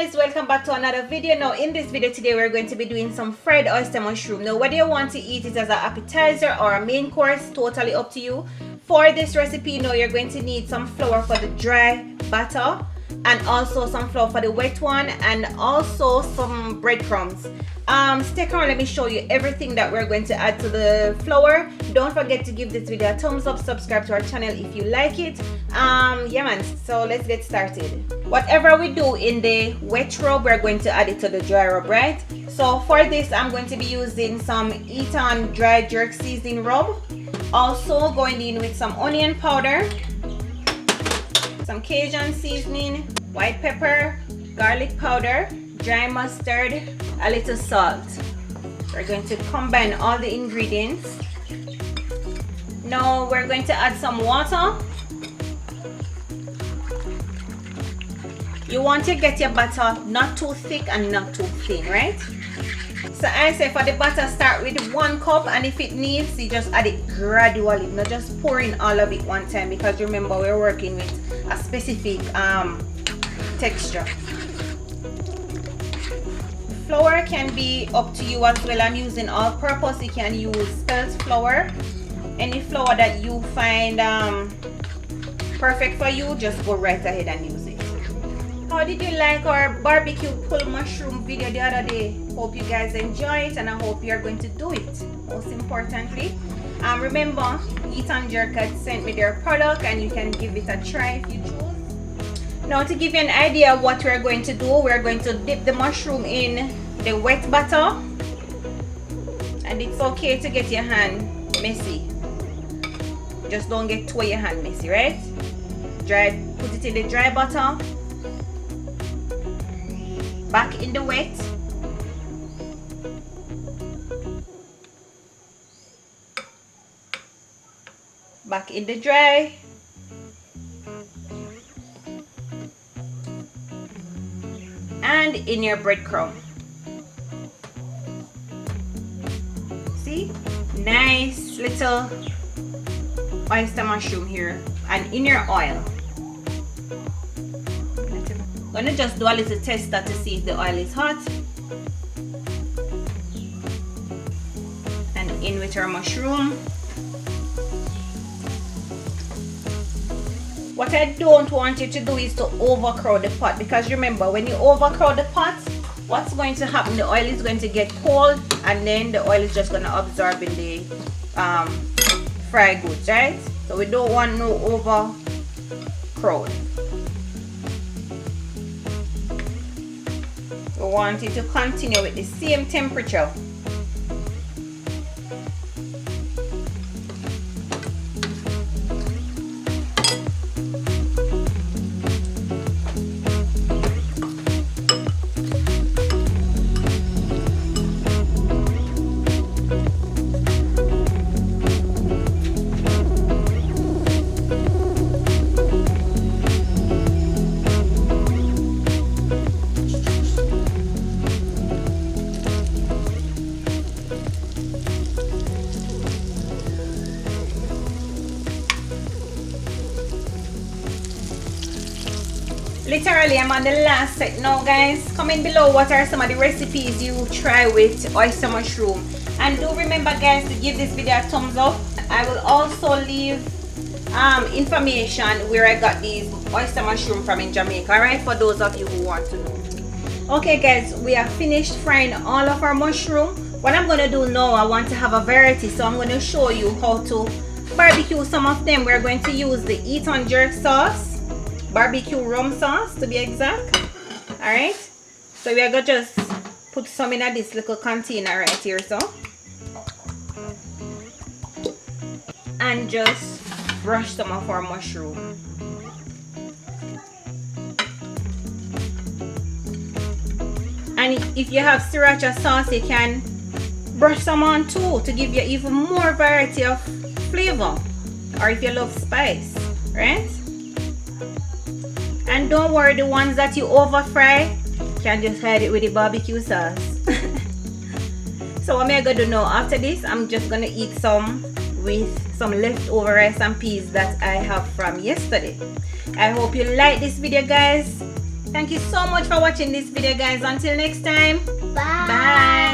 guys, welcome back to another video. Now in this video today we're going to be doing some fried oyster mushroom. Now whether you want to eat it as an appetizer or a main course, totally up to you. For this recipe now you're going to need some flour for the dry batter and also some flour for the wet one and also some breadcrumbs. Stick around, let me show you everything that we're going to add to the flour. Don't forget to give this video a thumbs up, subscribe to our channel if you like it. Yeah man, so let's get started. Whatever we do in the wet rub, we're going to add it to the dry rub, right? So for this I'm going to be using some Eaton dry jerk seasoning rub, also going in with some onion powder, some Cajun seasoning, white pepper, garlic powder, dry mustard, a little salt. We're going to combine all the ingredients. Now we're going to add some water. You want to get your batter not too thick and not too thin, right? So I say for the batter, start with 1 cup, and if it needs, you just add it gradually, not just pour in all of it one time, because remember we're working with a specific texture. Flour can be up to you as well. I'm using all-purpose. You can use spelt flour. Any flour that you find perfect for you, just go right ahead and use it. How did you like our barbecue pulled mushroom video the other day? Hope you guys enjoy it, and I hope you're going to do it. Most importantly, remember Eaton Jerk had sent me their product and you can give it a try if you choose. Now to give you an idea of what we're going to do, we're going to dip the mushroom in the wet batter, and it's okay to get your hand messy. Just don't get your hand messy, right? Put it in the dry batter, back in the wet, back in the dry, and in your breadcrumb. See, nice little oyster mushroom here, and in your oil. I'm gonna just do a little tester to see if the oil is hot, and in with our mushroom. What I don't want you to do is to overcrowd the pot, because remember, when you overcrowd the pot, what's going to happen? The oil is going to get cold, and then the oil is just going to absorb in the fried goods, right? So we don't want no overcrowd. We want it to continue with the same temperature. Literally, I'm on the last set now, guys. Comment below what are some of the recipes you try with oyster mushroom, and do remember guys to give this video a thumbs up. I will also leave information where I got these oyster mushroom from in Jamaica, alright, for those of you who want to know. Okay guys, we are finished frying all of our mushroom. What I'm going to do now, I want to have a variety, so I'm going to show you how to barbecue some of them. We're going to use the Eaton jerk sauce, barbecue rum sauce to be exact. All right, so we are gonna just put some in this little container right here, so, and just brush some of our mushroom. And if you have sriracha sauce, you can brush some on too to give you even more variety of flavor, or if you love spice, right? And don't worry, the ones that you over fry, you can just hide it with the barbecue sauce. So what am I gonna do now? After this, I'm just gonna eat some with some leftover rice and peas that I have from yesterday. I hope you like this video, guys. Thank you so much for watching this video, guys. Until next time. Bye. Bye.